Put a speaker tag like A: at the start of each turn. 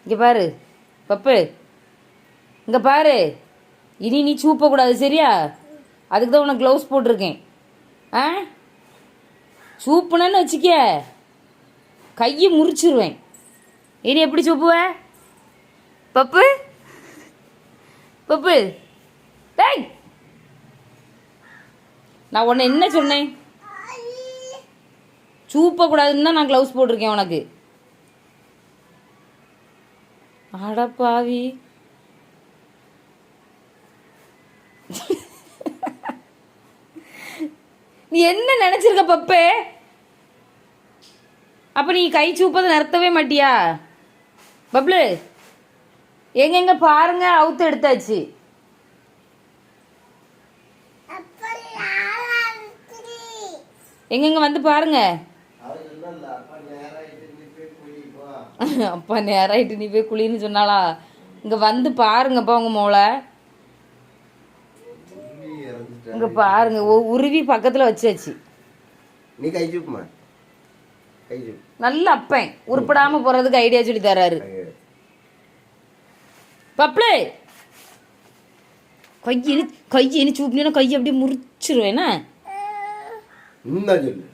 A: இங்கே பாரு பப்பு, இங்கே பாரு. இனி நீ சூப்பக்கூடாது சரியா? அதுக்கு தான் உனக்கு க்ளவுஸ் போட்டிருக்கேன். ஆ சூப்புனன்னு வச்சுக்க, கையை முறிச்சிருவேன். இனி எப்படி சூப்புவ பப்பு? பப்பு டேய், நான் உன்னை என்ன சொன்னேன்? சூப்பக்கூடாதுன்னு தான் நான் க்ளவுஸ் போட்டிருக்கேன் உனக்கு. அட பாவி. நீ என்ன நினைச்சிருக்க பப்பு? அப்ப நீ கை சூப்பதை நிறுத்தவே மாட்டியா? பப்ளு எங்க பாருங்க, அவுத்து எடுத்தாச்சு. எங்க வந்து பாருங்க. அப்பா நேராயிட்டு நீ போய் குளின்னு சொன்னாளா? இங்க வந்து பாருங்கப்பா உங்க மோளை. இங்க பாருங்க, உருவி பக்கத்துல வச்சாச்சு.
B: நீ கை சூப்புமா,
A: நல்ல அப்பன் உருப்படாம போறதுக்கு ஐடியா சொல்லி தர்றாரு. பப்ளு கையினு சூப்பினா கையை அப்படியே முறிச்சிருவேனா?
B: சொல்லு